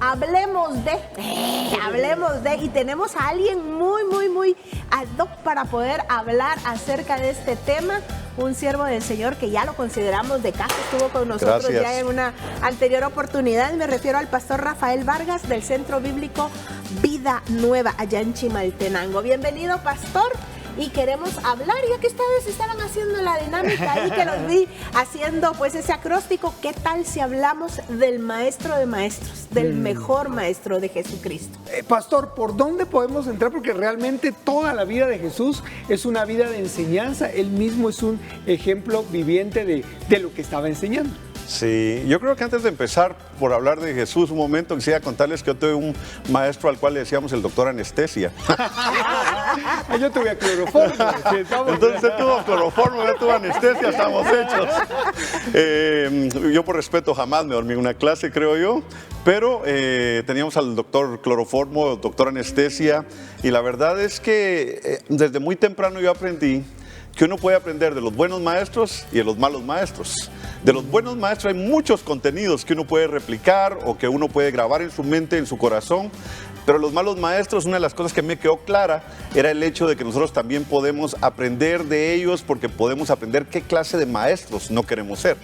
hablemos de, y tenemos a alguien muy ad hoc para poder hablar acerca de este tema, un siervo del Señor que ya lo consideramos de casa, estuvo con nosotros Gracias. ya en una anterior oportunidad. Me refiero al pastor Rafael Vargas del Centro Bíblico Vida Nueva allá en Chimaltenango. Bienvenido, pastor. Y queremos hablar, ya que ustedes estaban haciendo la dinámica ahí, que los vi haciendo pues ese acróstico, ¿qué tal si hablamos del maestro de maestros, del mejor maestro de Jesucristo? Pastor, ¿por dónde podemos entrar? Porque realmente toda la vida de Jesús es una vida de enseñanza. Él mismo es un ejemplo viviente de lo que estaba enseñando. Sí, yo creo que antes de empezar por hablar de Jesús, un momento quisiera contarles que yo tuve un maestro al cual le decíamos el doctor anestesia. Yo tuve cloroformo. Entonces usted tuvo cloroformo, yo tuve anestesia, estamos hechos. Yo por respeto jamás me dormí en una clase, creo yo, pero teníamos al doctor cloroformo, doctor anestesia, y la verdad es que desde muy temprano yo aprendí que uno puede aprender de los buenos maestros y de los malos maestros. De los buenos maestros hay muchos contenidos que uno puede replicar o que uno puede grabar en su mente, en su corazón, pero los malos maestros, una de las cosas que me quedó clara era el hecho de que nosotros también podemos aprender de ellos porque podemos aprender qué clase de maestros no queremos ser.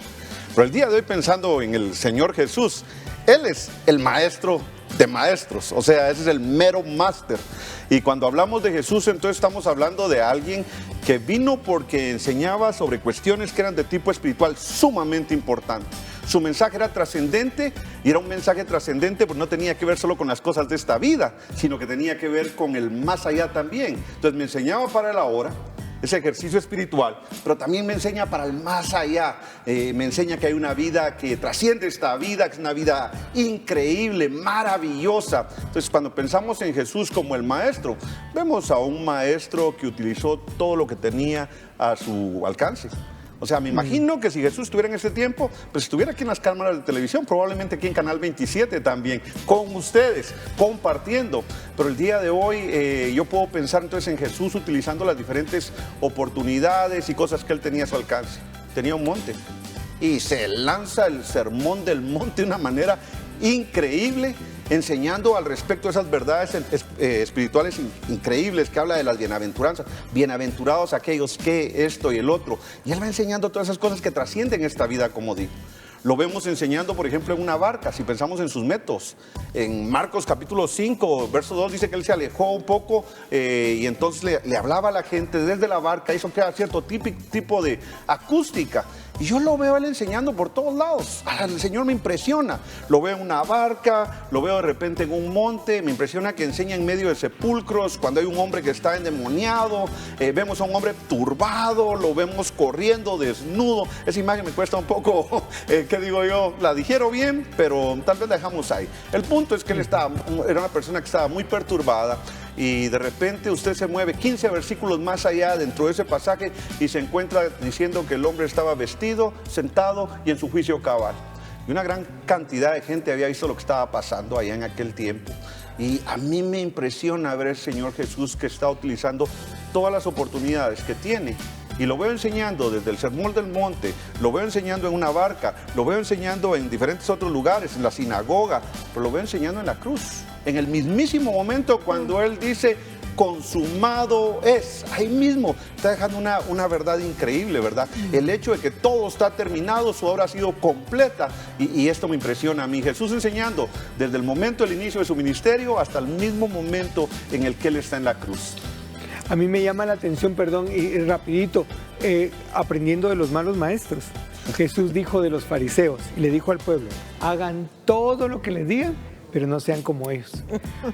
Pero el día de hoy, pensando en el Señor Jesús, Él es el maestro de maestros, o sea, ese es el mero máster. Y cuando hablamos de Jesús, entonces estamos hablando de alguien que vino porque enseñaba sobre cuestiones que eran de tipo espiritual sumamente importante. Su mensaje era trascendente y era un mensaje trascendente porque no tenía que ver solo con las cosas de esta vida, sino que tenía que ver con el más allá también. Entonces me enseñaba para el ahora, ese ejercicio espiritual, pero también me enseña para el más allá. Me enseña que hay una vida que trasciende esta vida, que es una vida increíble, maravillosa. Entonces, cuando pensamos en Jesús como el maestro, vemos a un maestro que utilizó todo lo que tenía a su alcance. O sea, me imagino que si Jesús estuviera en ese tiempo, pues estuviera aquí en las cámaras de televisión, probablemente aquí en Canal 27 también, con ustedes, compartiendo. Pero el día de hoy yo puedo pensar entonces en Jesús utilizando las diferentes oportunidades y cosas que él tenía a su alcance. Tenía un monte y se lanza el sermón del monte de una manera increíble, enseñando al respecto de esas verdades espirituales increíbles que habla de las bienaventuranzas. Bienaventurados aquellos que esto y el otro. Y él va enseñando todas esas cosas que trascienden esta vida, como digo. Lo vemos enseñando, por ejemplo, en una barca, si pensamos en sus métodos. En Marcos capítulo 5, verso 2, dice que él se alejó un poco y entonces le hablaba a la gente desde la barca, hizo que cierto tipo de acústica. Y yo lo veo él enseñando por todos lados. El Señor me impresiona. Lo veo en una barca, lo veo de repente en un monte. Me impresiona que enseña en medio de sepulcros, cuando hay un hombre que está endemoniado. Vemos a un hombre turbado, lo vemos corriendo desnudo. Esa imagen me cuesta un poco, ¿qué digo yo? La digiero bien, pero tal vez la dejamos ahí. El punto es que él era una persona que estaba muy perturbada. Y de repente usted se mueve 15 versículos más allá dentro de ese pasaje y se encuentra diciendo que el hombre estaba vestido, sentado y en su juicio cabal. Y una gran cantidad de gente había visto lo que estaba pasando allá en aquel tiempo. Y a mí me impresiona ver al Señor Jesús que está utilizando todas las oportunidades que tiene. Y lo veo enseñando desde el Sermón del Monte, lo veo enseñando en una barca, lo veo enseñando en diferentes otros lugares, en la sinagoga, pero lo veo enseñando en la cruz. En el mismísimo momento cuando Él dice, consumado es, ahí mismo está dejando una verdad increíble, ¿verdad? El hecho de que todo está terminado, su obra ha sido completa y esto me impresiona a mí. Jesús enseñando desde el momento del inicio de su ministerio hasta el mismo momento en el que Él está en la cruz. A mí me llama la atención, perdón, y rapidito, aprendiendo de los malos maestros. Jesús dijo de los fariseos y le dijo al pueblo, hagan todo lo que les digan, pero no sean como ellos.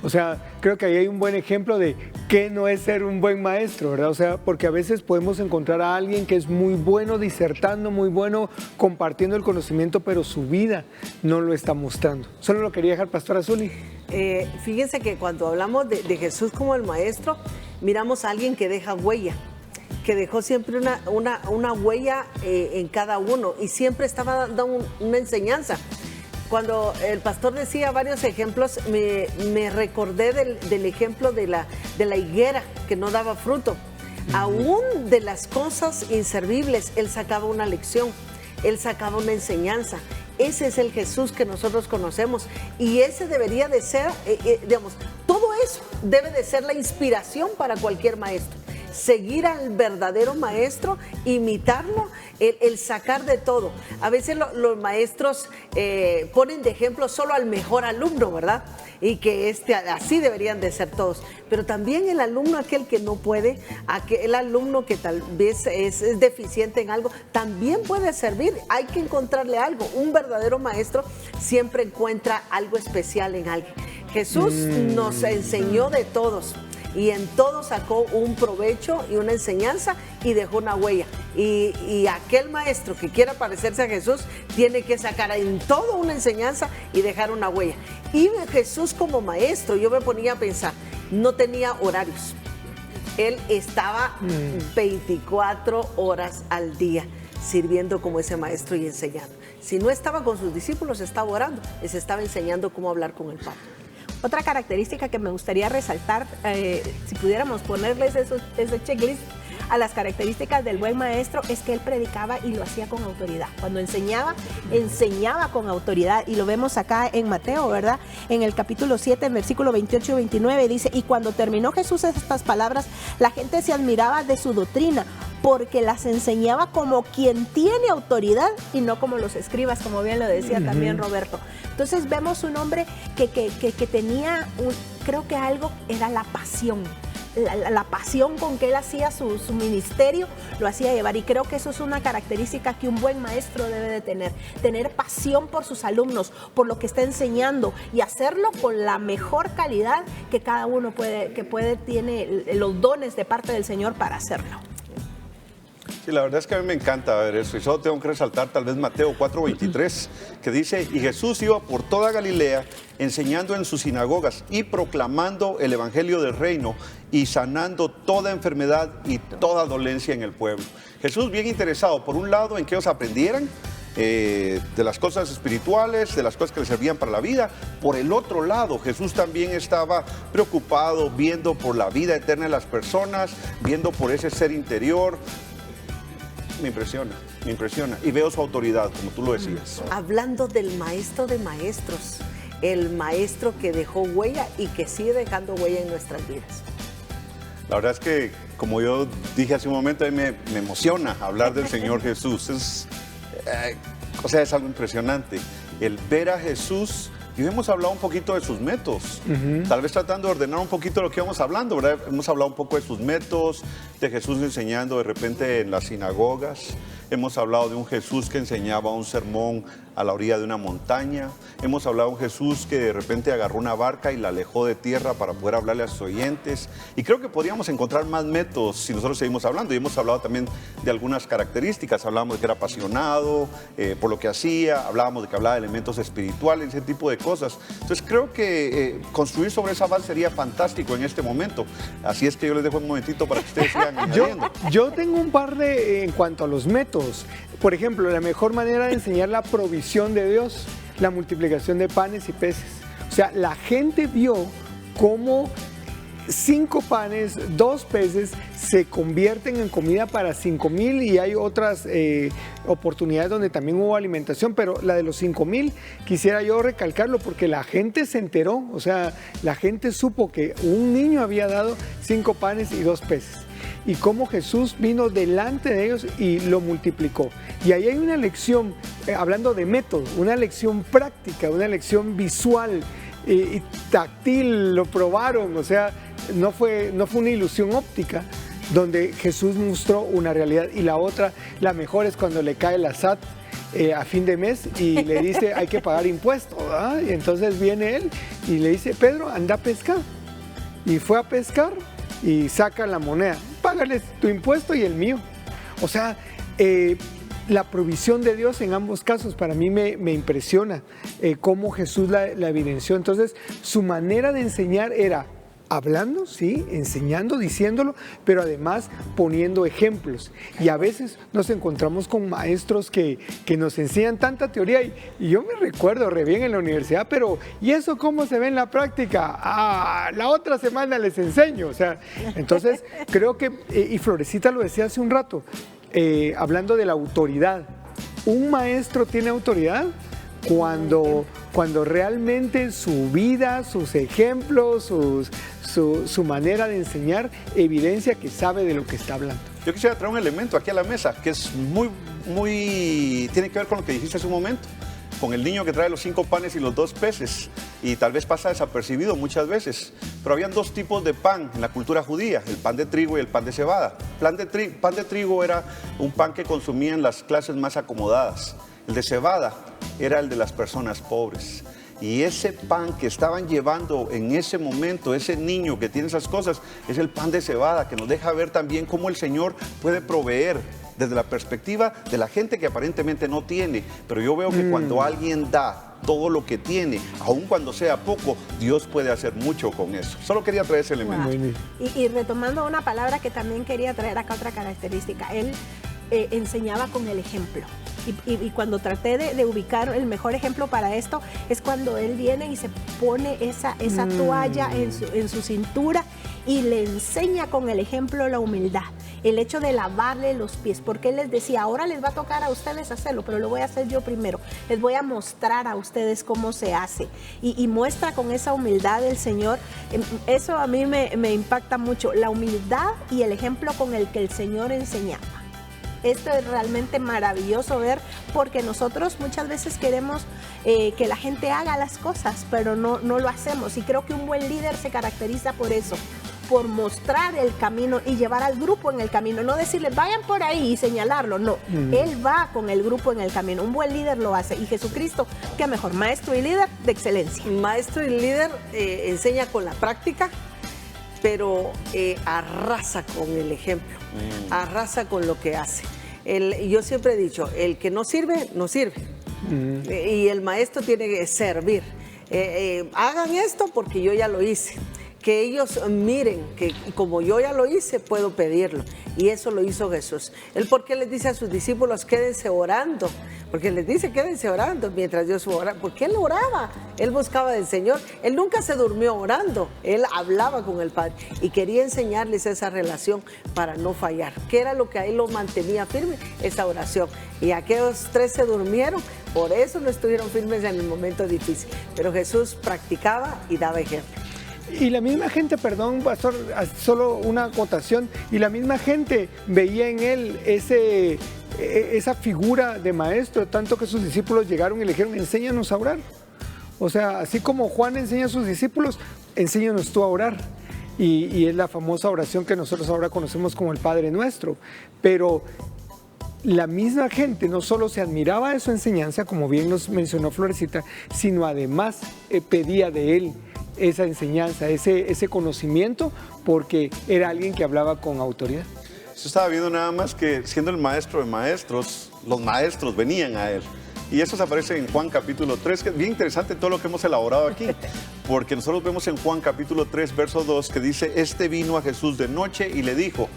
O sea, creo que ahí hay un buen ejemplo de qué no es ser un buen maestro, ¿verdad? O sea, porque a veces podemos encontrar a alguien que es muy bueno disertando, muy bueno compartiendo el conocimiento, pero su vida no lo está mostrando. Solo lo quería dejar, Pastor Azuli. Fíjense que cuando hablamos de Jesús como el maestro, miramos a alguien que deja huella, que dejó siempre una huella en cada uno y siempre estaba dando una enseñanza. Cuando el pastor decía varios ejemplos, me recordé del ejemplo de la higuera que no daba fruto. Aún de las cosas inservibles, él sacaba una lección, él sacaba una enseñanza. ese es el Jesús que nosotros conocemos y ese debería de ser, digamos, todo eso debe de ser la inspiración para cualquier maestro. Seguir al verdadero maestro, imitarlo, el sacar de todo. A veces los maestros ponen de ejemplo solo al mejor alumno, ¿verdad? Y que así deberían de ser todos. Pero también el alumno, aquel que no puede, aquel alumno que tal vez es deficiente en algo, también puede servir. Hay que encontrarle algo. Un verdadero maestro siempre encuentra algo especial en alguien. Jesús nos enseñó de todos. Y en todo sacó un provecho y una enseñanza y dejó una huella. Y aquel maestro que quiera parecerse a Jesús tiene que sacar en todo una enseñanza y dejar una huella. Y Jesús como maestro, yo me ponía a pensar, no tenía horarios. Él estaba 24 horas al día sirviendo como ese maestro y enseñando. Si no estaba con sus discípulos, estaba orando, les estaba enseñando cómo hablar con el Padre. Otra característica que me gustaría resaltar, si pudiéramos ponerles ese checklist a las características del buen maestro, es que él predicaba y lo hacía con autoridad. Cuando enseñaba con autoridad, y lo vemos acá en Mateo, ¿verdad? En el capítulo 7, en versículo 28 y 29, dice: y cuando terminó Jesús estas palabras, la gente se admiraba de su doctrina, porque las enseñaba como quien tiene autoridad y no como los escribas, como bien lo decía también Roberto. Entonces vemos un hombre que tenía, creo que algo era la pasión. La pasión con que él hacía su ministerio, lo hacía llevar, y creo que eso es una característica que un buen maestro debe de tener pasión por sus alumnos, por lo que está enseñando, y hacerlo con la mejor calidad que cada uno tiene los dones de parte del Señor para hacerlo. Sí, la verdad es que a mí me encanta ver eso, y solo tengo que resaltar tal vez Mateo 4:23, que dice: y Jesús iba por toda Galilea, enseñando en sus sinagogas y proclamando el evangelio del reino y sanando toda enfermedad y toda dolencia en el pueblo. Jesús bien interesado, por un lado, en que ellos aprendieran de las cosas espirituales, de las cosas que les servían para la vida. Por el otro lado, Jesús también estaba preocupado, viendo por la vida eterna de las personas, viendo por ese ser interior. Me impresiona, y veo su autoridad, como tú lo decías. Hablando del maestro de maestros, el maestro que dejó huella y que sigue dejando huella en nuestras vidas. La verdad es que, como yo dije hace un momento, a mí me emociona hablar del Señor Jesús. Es algo impresionante. El ver a Jesús, y hemos hablado un poquito de sus métodos, tal vez tratando de ordenar un poquito lo que íbamos hablando, ¿verdad? Hemos hablado un poco de sus métodos, de Jesús enseñando de repente en las sinagogas. Hemos hablado de un Jesús que enseñaba un sermón a la orilla de una montaña. Hemos hablado de un Jesús que de repente agarró una barca y la alejó de tierra para poder hablarle a sus oyentes. Y creo que podríamos encontrar más métodos si nosotros seguimos hablando. Y hemos hablado también de algunas características. Hablábamos de que era apasionado por lo que hacía. Hablábamos de que hablaba de elementos espirituales, ese tipo de cosas. Entonces creo que construir sobre esa base sería fantástico en este momento. Así es que yo les dejo un momentito para que ustedes sigan añadiendo. Yo tengo un par en cuanto a los métodos. Por ejemplo, la mejor manera de enseñar la provisión de Dios, la multiplicación de panes y peces. O sea, la gente vio cómo 5 panes, 2 peces se convierten en comida para 5,000, y hay otras oportunidades donde también hubo alimentación, pero la de los 5,000 quisiera yo recalcarlo porque la gente se enteró, o sea, la gente supo que un niño había dado 5 panes y 2 peces. Y cómo Jesús vino delante de ellos y lo multiplicó. Y ahí hay una lección, hablando de método, una lección práctica, una lección visual y táctil, lo probaron, o sea, no fue una ilusión óptica, donde Jesús mostró una realidad. Y la otra, la mejor, es cuando le cae la SAT a fin de mes y le dice hay que pagar impuestos, ¿verdad? Y entonces viene él y le dice: Pedro, anda a pescar. Y fue a pescar y saca la moneda: págales tu impuesto y el mío. O sea, la provisión de Dios en ambos casos para mí me impresiona cómo Jesús la evidenció. Entonces, su manera de enseñar era hablando, sí, enseñando, diciéndolo, pero además poniendo ejemplos. Y a veces nos encontramos con maestros que nos enseñan tanta teoría, y yo me recuerdo re bien en la universidad, pero ¿y eso cómo se ve en la práctica? La otra semana les enseño. O sea, entonces creo que, y Florecita lo decía hace un rato, hablando de la autoridad, ¿un maestro tiene autoridad cuando realmente su vida, sus ejemplos, su manera de enseñar evidencia que sabe de lo que está hablando. Yo quisiera traer un elemento aquí a la mesa que es tiene que ver con lo que dijiste hace un momento, con el niño que trae los 5 panes y los 2 peces, y tal vez pasa desapercibido muchas veces, pero habían 2 tipos de pan en la cultura judía, el pan de trigo y el pan de cebada. Pan de trigo era un pan que consumían las clases más acomodadas, el de cebada era el de las personas pobres. Y ese pan que estaban llevando en ese momento, ese niño que tiene esas cosas, es el pan de cebada, que nos deja ver también cómo el Señor puede proveer desde la perspectiva de la gente que aparentemente no tiene. Pero yo veo que cuando alguien da todo lo que tiene, aun cuando sea poco, Dios puede hacer mucho con eso. Solo quería traer ese elemento. Wow. Y retomando una palabra que también quería traer acá, otra característica, él enseñaba con el ejemplo. Y cuando traté de ubicar el mejor ejemplo para esto, es cuando él viene y se pone esa toalla en su cintura y le enseña con el ejemplo la humildad. El hecho de lavarle los pies, porque él les decía, ahora les va a tocar a ustedes hacerlo, pero lo voy a hacer yo primero. Les voy a mostrar a ustedes cómo se hace. Y muestra con esa humildad del Señor. Eso a mí me impacta mucho, la humildad y el ejemplo con el que el Señor enseñaba. Esto es realmente maravilloso ver, porque nosotros muchas veces queremos que la gente haga las cosas, pero no lo hacemos. Y creo que un buen líder se caracteriza por eso, por mostrar el camino y llevar al grupo en el camino. No decirles, vayan por ahí y señalarlo, no. Él va con el grupo en el camino. Un buen líder lo hace. Y Jesucristo, ¿qué mejor? Maestro y líder de excelencia. Maestro y líder enseña con la práctica, pero arrasa con el ejemplo, arrasa con lo que hace. Yo siempre he dicho, el que no sirve, no sirve. Y el maestro tiene que servir. Hagan esto porque yo ya lo hice. Que ellos miren que como yo ya lo hice, puedo pedirlo. Y eso lo hizo Jesús. Él, ¿por qué les dice a sus discípulos, quédense orando? Porque les dice, quédense orando mientras Dios ora. Porque él oraba, él buscaba del Señor. Él nunca se durmió orando, él hablaba con el Padre y quería enseñarles esa relación para no fallar. ¿Qué era lo que a él lo mantenía firme? Esa oración. Y aquellos 3 se durmieron, por eso no estuvieron firmes en el momento difícil. Pero Jesús practicaba y daba ejemplo. Y la misma gente, perdón, pastor, solo una acotación, y la misma gente veía en él esa figura de maestro, tanto que sus discípulos llegaron y le dijeron, enséñanos a orar. O sea, así como Juan enseña a sus discípulos, enséñanos tú a orar. Y es la famosa oración que nosotros ahora conocemos como el Padre Nuestro. Pero la misma gente no solo se admiraba de su enseñanza, como bien nos mencionó Florecita, sino además pedía de él esa enseñanza, ese conocimiento, porque era alguien que hablaba con autoridad. Yo estaba viendo nada más que siendo el maestro de maestros, los maestros venían a él. Y eso se aparece en Juan capítulo 3, que es bien interesante todo lo que hemos elaborado aquí, porque nosotros vemos en Juan capítulo 3, verso 2, que dice, este vino a Jesús de noche y le dijo,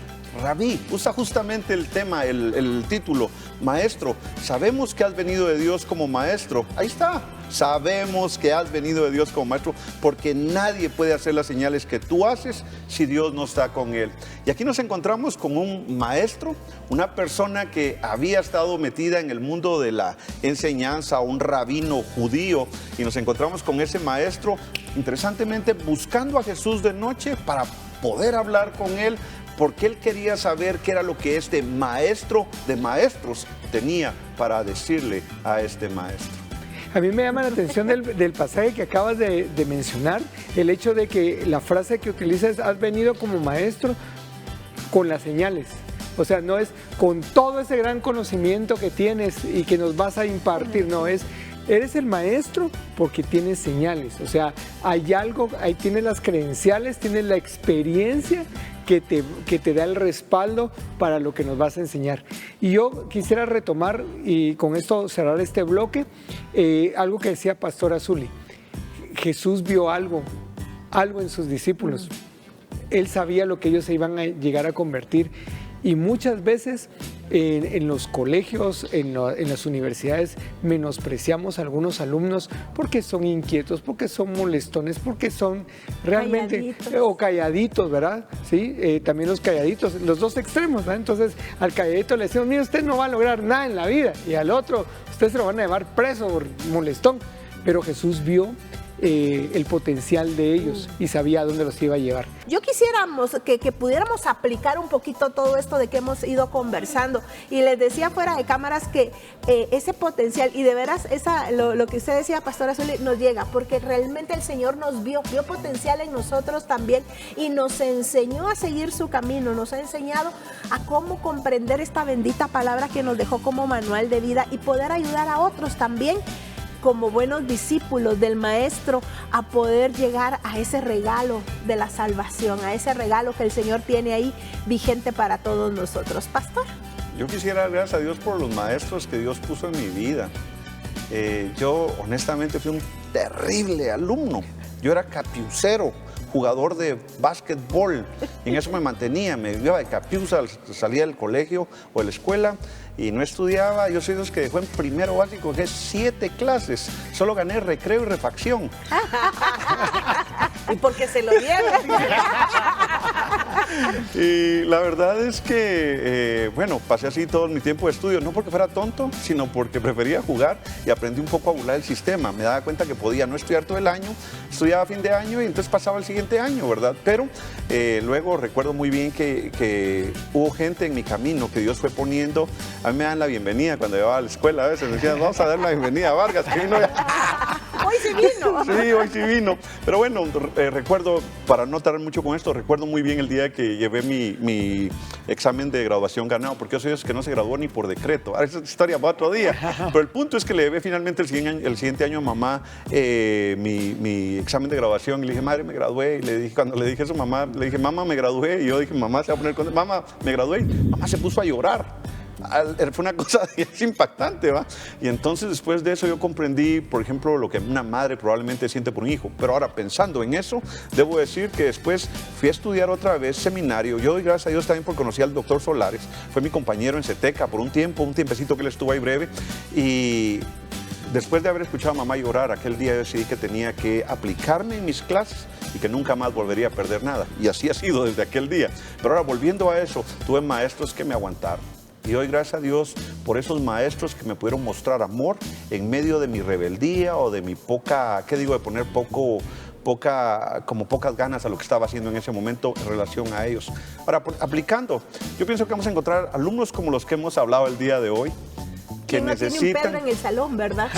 Rabí, usa justamente el tema, el título, maestro, sabemos que has venido de Dios como maestro. Ahí está, sabemos que has venido de Dios como maestro, porque nadie puede hacer las señales que tú haces si Dios no está con él. Y aquí nos encontramos con un maestro, una persona que había estado metida en el mundo de la enseñanza, un rabino judío, y nos encontramos con ese maestro, interesantemente, buscando a Jesús de noche para poder hablar con él, porque él quería saber qué era lo que este maestro de maestros tenía para decirle a este maestro. A mí me llama la atención del pasaje que acabas de mencionar, el hecho de que la frase que utilizas, has venido como maestro con las señales. O sea, no es con todo ese gran conocimiento que tienes y que nos vas a impartir, no, es eres el maestro porque tienes señales. O sea, hay algo, ahí tienes las credenciales, tienes la experiencia que te da el respaldo para lo que nos vas a enseñar. Y yo quisiera retomar, y con esto cerrar este bloque, algo que decía Pastor Azuli. Jesús vio algo en sus discípulos. Él sabía lo que ellos se iban a llegar a convertir. Y muchas veces en los colegios, en las universidades, menospreciamos a algunos alumnos porque son inquietos, porque son molestones, porque son realmente Calladitos. o calladitos, ¿verdad? Sí, también los calladitos, los dos extremos, ¿verdad? Entonces al calladito le decimos, mire, usted no va a lograr nada en la vida, y al otro, usted se lo van a llevar preso por molestón. Pero Jesús vio el potencial de ellos y sabía a dónde los iba a llevar. Yo quisiéramos que pudiéramos aplicar un poquito todo esto de que hemos ido conversando, y les decía fuera de cámaras que ese potencial, y de veras lo que usted decía, Pastora Zuli, nos llega porque realmente el Señor nos vio potencial en nosotros también, y nos enseñó a seguir su camino, nos ha enseñado a cómo comprender esta bendita palabra que nos dejó como manual de vida y poder ayudar a otros también como buenos discípulos del Maestro a poder llegar a ese regalo de la salvación, a ese regalo que el Señor tiene ahí vigente para todos nosotros. Pastor. Yo quisiera dar gracias a Dios por los maestros que Dios puso en mi vida. Yo honestamente fui un terrible alumno. Yo era capiucero, jugador de básquetbol. En eso me mantenía, me iba de capiuza, salía del colegio o de la escuela y no estudiaba. Yo soy de los que dejó en primero básico, que es 7 clases. Solo gané recreo y refacción. Y porque se lo dieron. Y la verdad es que, bueno, pasé así todo mi tiempo de estudio, no porque fuera tonto, sino porque prefería jugar y aprendí un poco a burlar el sistema. Me daba cuenta que podía no estudiar todo el año, estudiaba a fin de año y entonces pasaba el siguiente año, ¿verdad? Pero luego recuerdo muy bien que hubo gente en mi camino que Dios fue poniendo. A mí me dan la bienvenida cuando llevaba a la escuela, a veces me decían, vamos a dar la bienvenida a Vargas, que vino ya. Hoy sí vino. Sí, hoy sí vino. Pero bueno, recuerdo, para no tardar mucho con esto, recuerdo muy bien el día que llevé mi examen de graduación ganado, porque yo soy de esos que no se graduó ni por decreto. Ahora, esa historia va otro día. Pero el punto es que le llevé finalmente el siguiente año a mamá mi examen de graduación y le dije, madre, me gradué. Y cuando le dije eso a mamá, le dije, mamá, me gradué. Y yo dije, mamá se va a poner contenta. Mamá, me gradué. Mamá se puso a llorar. Fue una cosa impactante, ¿va? Y entonces después de eso yo comprendí, por ejemplo, lo que una madre probablemente siente por un hijo. Pero ahora, pensando en eso, debo decir que después fui a estudiar otra vez seminario. Yo doy gracias a Dios también porque conocí al doctor Solares. Fue mi compañero en CETECA por un tiempecito que él estuvo ahí breve. Y después de haber escuchado a mamá llorar, aquel día decidí que tenía que aplicarme en mis clases y que nunca más volvería a perder nada. Y así ha sido desde aquel día. Pero ahora, volviendo a eso, tuve maestros que me aguantaron. Y doy gracias a Dios por esos maestros que me pudieron mostrar amor en medio de mi rebeldía o de mi poca, ¿qué digo? De poner pocas ganas a lo que estaba haciendo en ese momento en relación a ellos. Ahora, aplicando, yo pienso que vamos a encontrar alumnos como los que hemos hablado el día de hoy, que ¿Quién no tiene un Pedro en el salón, verdad?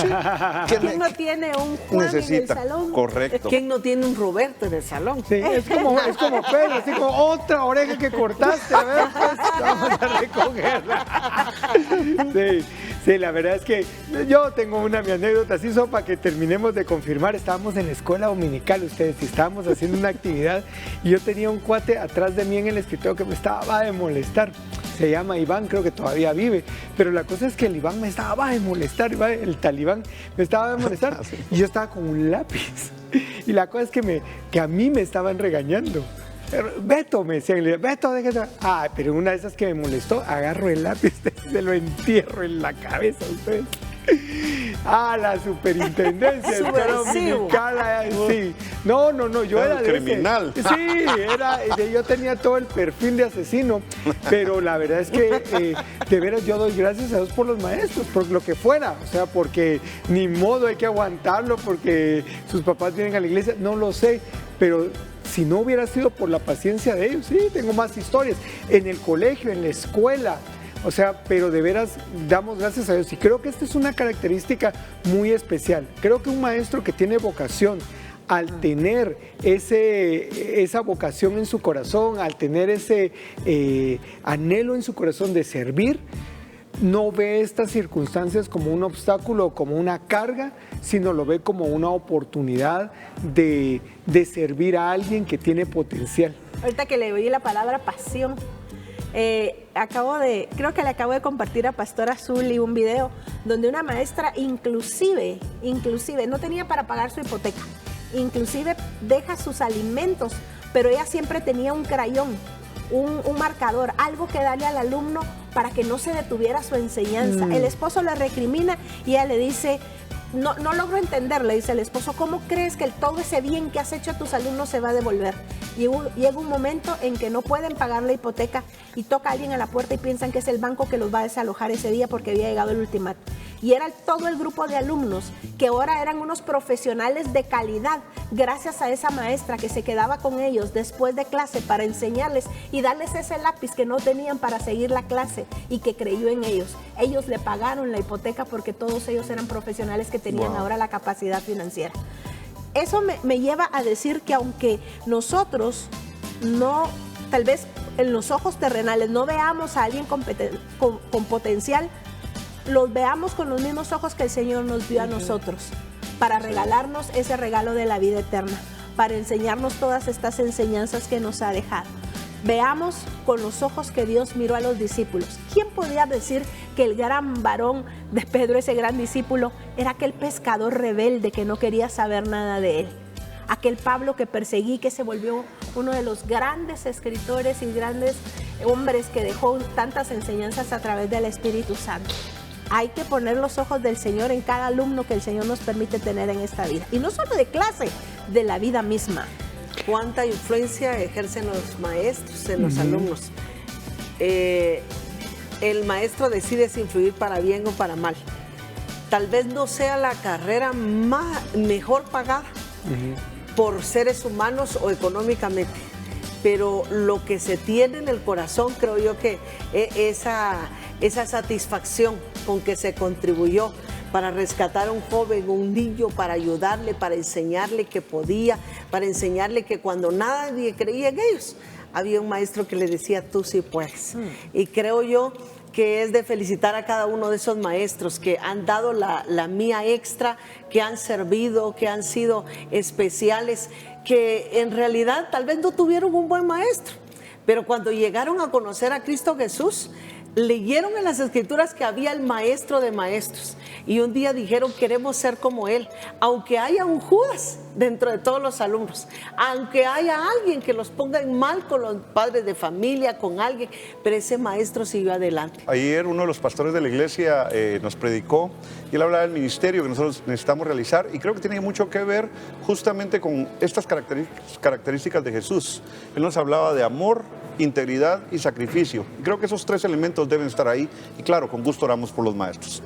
¿Quién no tiene un Juan en el salón? Correcto. ¿Quién no tiene un Roberto en el salón? Sí, es como Pedro, así como otra oreja que cortaste, a ver, pues, vamos a recogerla. Sí, la verdad es que yo tengo mi anécdota así, para que terminemos de confirmar. Estábamos en la escuela dominical, ustedes, y estábamos haciendo una actividad, y yo tenía un cuate atrás de mí en el escritorio que me estaba de molestar. Se llama Iván, creo que todavía vive, pero la cosa es que el Iván me estaba de molestar, el talibán me estaba de molestar, y yo estaba con un lápiz, y la cosa es que a mí me estaban regañando. Beto, me decían, Beto, déjate. Pero una de esas que me molestó, agarro el lápiz, se lo entierro en la cabeza a ustedes. La superintendencia dominical, sí. No, yo era de criminal. Yo tenía todo el perfil de asesino, pero la verdad es que de veras yo doy gracias a Dios por los maestros, por lo que fuera, o sea, porque ni modo hay que aguantarlo porque sus papás vienen a la iglesia, no lo sé, pero si no hubiera sido por la paciencia de ellos, sí, tengo más historias, en el colegio, en la escuela. O sea, pero de veras damos gracias a Dios. Y creo que esta es una característica muy especial. Creo que un maestro que tiene vocación, al tener esa vocación en su corazón, al tener ese anhelo en su corazón de servir, no ve estas circunstancias como un obstáculo o como una carga, sino lo ve como una oportunidad de servir a alguien que tiene potencial. Ahorita que le oí la palabra pasión, creo que le acabo de compartir a Pastora Zuli un video donde una maestra inclusive no tenía para pagar su hipoteca, inclusive deja sus alimentos, pero ella siempre tenía un crayón un marcador, algo que darle al alumno para que no se detuviera su enseñanza. El esposo le recrimina y ella le dice, no logro entender, le dice el esposo, ¿cómo crees que todo ese bien que has hecho a tus alumnos se va a devolver? Y llega un momento en que no pueden pagar la hipoteca y toca a alguien a la puerta y piensan que es el banco que los va a desalojar ese día porque había llegado el ultimátum. Y era todo el grupo de alumnos que ahora eran unos profesionales de calidad gracias a esa maestra que se quedaba con ellos después de clase para enseñarles y darles ese lápiz que no tenían para seguir la clase y que creyó en ellos. Ellos le pagaron la hipoteca porque todos ellos eran profesionales que tenían ahora la capacidad financiera. Eso me lleva a decir que aunque nosotros no, tal vez en los ojos terrenales no veamos a alguien con potencial, los veamos con los mismos ojos que el Señor nos dio a nosotros, para regalarnos ese regalo de la vida eterna, para enseñarnos todas estas enseñanzas que nos ha dejado. Veamos con los ojos que Dios miró a los discípulos. ¿Quién podía decir que el gran varón de Pedro, ese gran discípulo, era aquel pescador rebelde que no quería saber nada de él? Aquel Pablo que perseguí, que se volvió uno de los grandes escritores y grandes hombres que dejó tantas enseñanzas a través del Espíritu Santo. Hay que poner los ojos del Señor en cada alumno que el Señor nos permite tener en esta vida. Y no solo de clase, de la vida misma. ¿Cuánta influencia ejercen los maestros en los alumnos? El maestro decide si influir para bien o para mal. Tal vez no sea la carrera mejor pagada por seres humanos o económicamente, pero lo que se tiene en el corazón, creo yo que esa satisfacción con que se contribuyó para rescatar a un joven, un niño, para ayudarle, para enseñarle que podía, para enseñarle que cuando nadie creía en ellos, había un maestro que le decía, tú sí puedes. Y creo yo que es de felicitar a cada uno de esos maestros que han dado la mía extra, que han servido, que han sido especiales, que en realidad tal vez no tuvieron un buen maestro, pero cuando llegaron a conocer a Cristo Jesús, leyeron en las Escrituras que había el maestro de maestros y un día dijeron, queremos ser como él, aunque haya un Judas dentro de todos los alumnos, aunque haya alguien que los ponga en mal con los padres de familia, con alguien, pero ese maestro siguió adelante. Ayer uno de los pastores de la iglesia nos predicó y él hablaba del ministerio que nosotros necesitamos realizar y creo que tiene mucho que ver justamente con estas características de Jesús. Él nos hablaba de amor, integridad y sacrificio. Creo que esos tres elementos deben estar ahí y claro, con gusto oramos por los maestros.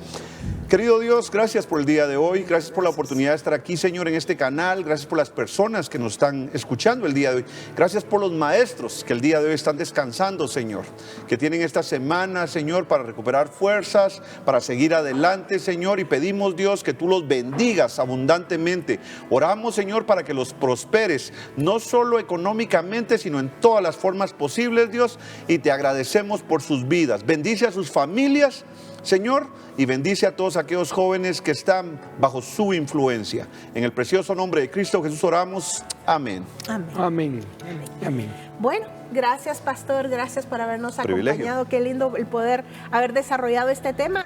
Querido Dios, gracias por el día de hoy, gracias por la oportunidad de estar aquí, Señor, en este canal, gracias por las personas que nos están escuchando el día de hoy, gracias por los maestros que el día de hoy están descansando, Señor, que tienen esta semana, Señor, para recuperar fuerzas, para seguir adelante, Señor, y pedimos, Dios, que tú los bendigas abundantemente. Oramos, Señor, para que los prosperes, no solo económicamente, sino en todas las formas posibles, Dios, y te agradecemos por sus vidas. Bendice a sus familias, Señor, y bendice a todos aquellos jóvenes que están bajo su influencia. En el precioso nombre de Cristo Jesús oramos. Amén. Amén. Amén. Amén. Bueno, gracias, pastor, gracias por habernos Privilegio. acompañado. Qué lindo el poder haber desarrollado este tema.